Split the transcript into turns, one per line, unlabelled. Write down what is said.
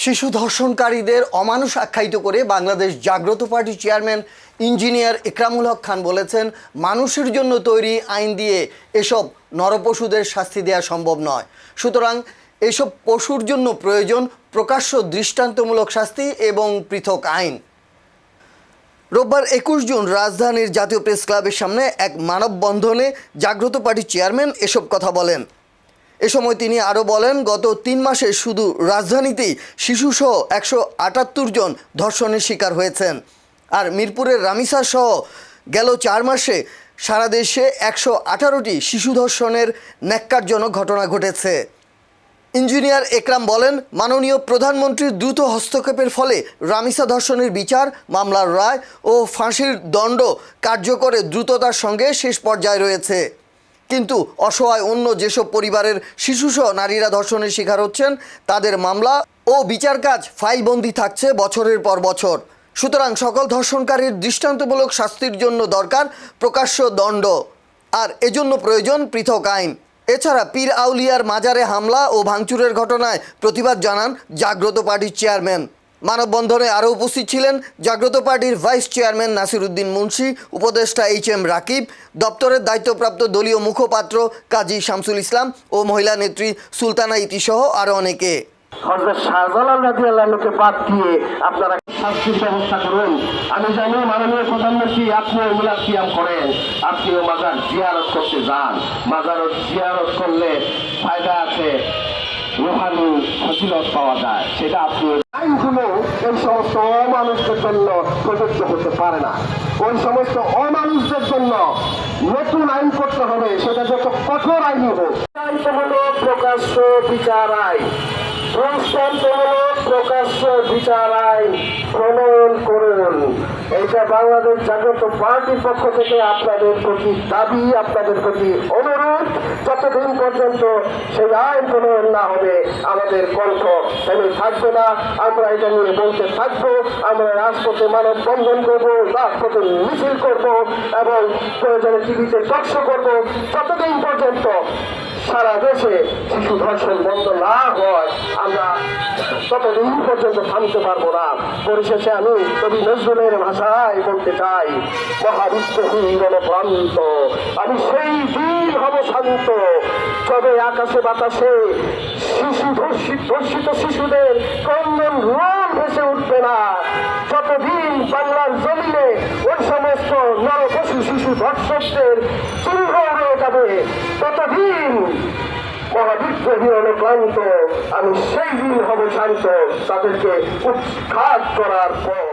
শিশু ধর্ষণকারীদের অমানুষ আখ্যায়িত করে বাংলাদেশ জাগ্রত পার্টির চেয়ারম্যান ইঞ্জিনিয়ার একরামুল হক খান বলেছেন, মানুষের জন্য তৈরি আইন দিয়ে এসব নরপশুদের শাস্তি দেওয়া সম্ভব নয়। সুতরাং এসব পশুর জন্য প্রয়োজন প্রকাশ্য দৃষ্টান্তমূলক শাস্তি এবং পৃথক আইন। রোববার 21 জুন রাজধানীর জাতীয় প্রেস ক্লাবের সামনে এক মানববন্ধনে জাগ্রত পার্টির চেয়ারম্যান এসব কথা বলেন। এ সময় তিনি আরও বলেন, গত 3 মাসে শুধু রাজধানীতেই শিশুসহ 178 জন ধর্ষণের শিকার হয়েছেন। আর মিরপুরের রামিসা সহ গেল 4 মাসে সারা দেশে 118টি শিশু ধর্ষণের ন্যাক্কারজনক ঘটনা ঘটেছে। ইঞ্জিনিয়ার একরাম বলেন, মাননীয় প্রধানমন্ত্রীর দ্রুত হস্তক্ষেপের ফলে রামিসা ধর্ষণের বিচার, মামলার রায় ও ফাঁসির দণ্ড কার্যকরে দ্রুততার সঙ্গে শেষ পর্যায়ে রয়েছে। কিন্তু অসহায় অন্য যেসব পরিবারের শিশুসহ নারীরা ধর্ষণের শিকার হচ্ছেন, তাদের মামলা ও বিচার কাজ ফাইলবন্দি থাকছে বছরের পর বছর। সুতরাং সকল ধর্ষণকারীর দৃষ্টান্তমূলক শাস্তির জন্য দরকার প্রকাশ্য দণ্ড, আর এজন্য প্রয়োজন পৃথক আইন। এছাড়া পীর আউলিয়ার মাজারে হামলা ও ভাঙচুরের ঘটনায় প্রতিবাদ জানান জাগ্রত পার্টির চেয়ারম্যান। মানববন্ধনে আরও উপস্থিত ছিলেন জাগ্রত পার্টির ভাইস চেয়ারম্যান নাসির উদ্দিন মুন্সি, উপদেষ্টা এইচ.এম. রাকিব, দপ্তরের দায়িত্বপ্রাপ্ত দলীয় মুখপাত্র কাজী শামসুল ইসলাম ও মহিলা নেত্রী সুলতানা ইতি সহ আরও অনেকে।
হযরত শাহজালাল রাদিয়াল্লাহুকে বাদ দিয়ে আপনারা শাস্তির ব্যবস্থা করুন। আমি জানি মাননীয় প্রধানমন্ত্রী আপনিও মিলাদ কিয়াম করেন, আপনিও মাজার জিয়ারত করতে যান। মাজার জিয়ারত করলে ফায়দা আছে, রুহানি ফজিলত পাওয়া যায়, সেটা আপনি আইনগুলো এই সমস্ত অমানুষদের জন্য প্রযোজ্য হতে পারে না। ওই সমস্ত অমানুষদের জন্য নতুন আইন করতে হবে, সেটা যত কঠোর আইনই হোক। আইনটা হলো প্রকাশ্য বিচার আইন, দৃষ্টান্তমূলক প্রকাশ্য বিচার আইন প্রণয়ন করুন। এটা বাংলাদেশ জাগ্রত পার্টির পক্ষ থেকে আপনাদের প্রতি দাবি, আপনাদের প্রতি অনুরোধ। যতদিন পর্যন্ত সেই আইন প্রণয়ন না হবে আমাদের কণ্ঠ থেমে থাকবে না। আমরা এটা নিয়ে বলতে থাকবো। আমরা রাজপথে মানববন্ধন করবো, রাজপথে মিছিল করবো এবং প্রয়োজনে টিভিতে টকশো করবো, যতদিন পর্যন্ত সারা দেশে শিশু ধর্ষণ বন্ধ না হয় আমরা ততদিন পর্যন্ত থামতে পারবো না। পরিশেষে আমি কবি নজরুলের ভাষায় বলতে চাই, মহাবিশ্বহীন প্রান্ত আমি সেই দিন হব শান্ত, তবে আকাশে বাতাসে শিশু ধর্ষিত শিশুদের ক্রন্দন রোল ভেসে উঠবে না। যতদিন বাংলার জমিনে ওই সমস্ত নরপশু শিশু ধর্ষকদের চিহ্ন রয়ে যাবে, ততদিন মহাবিশ্বহীন ক্লান্ত আমি সেই দিন হব শান্ত তাদেরকে উৎখাত করার পর।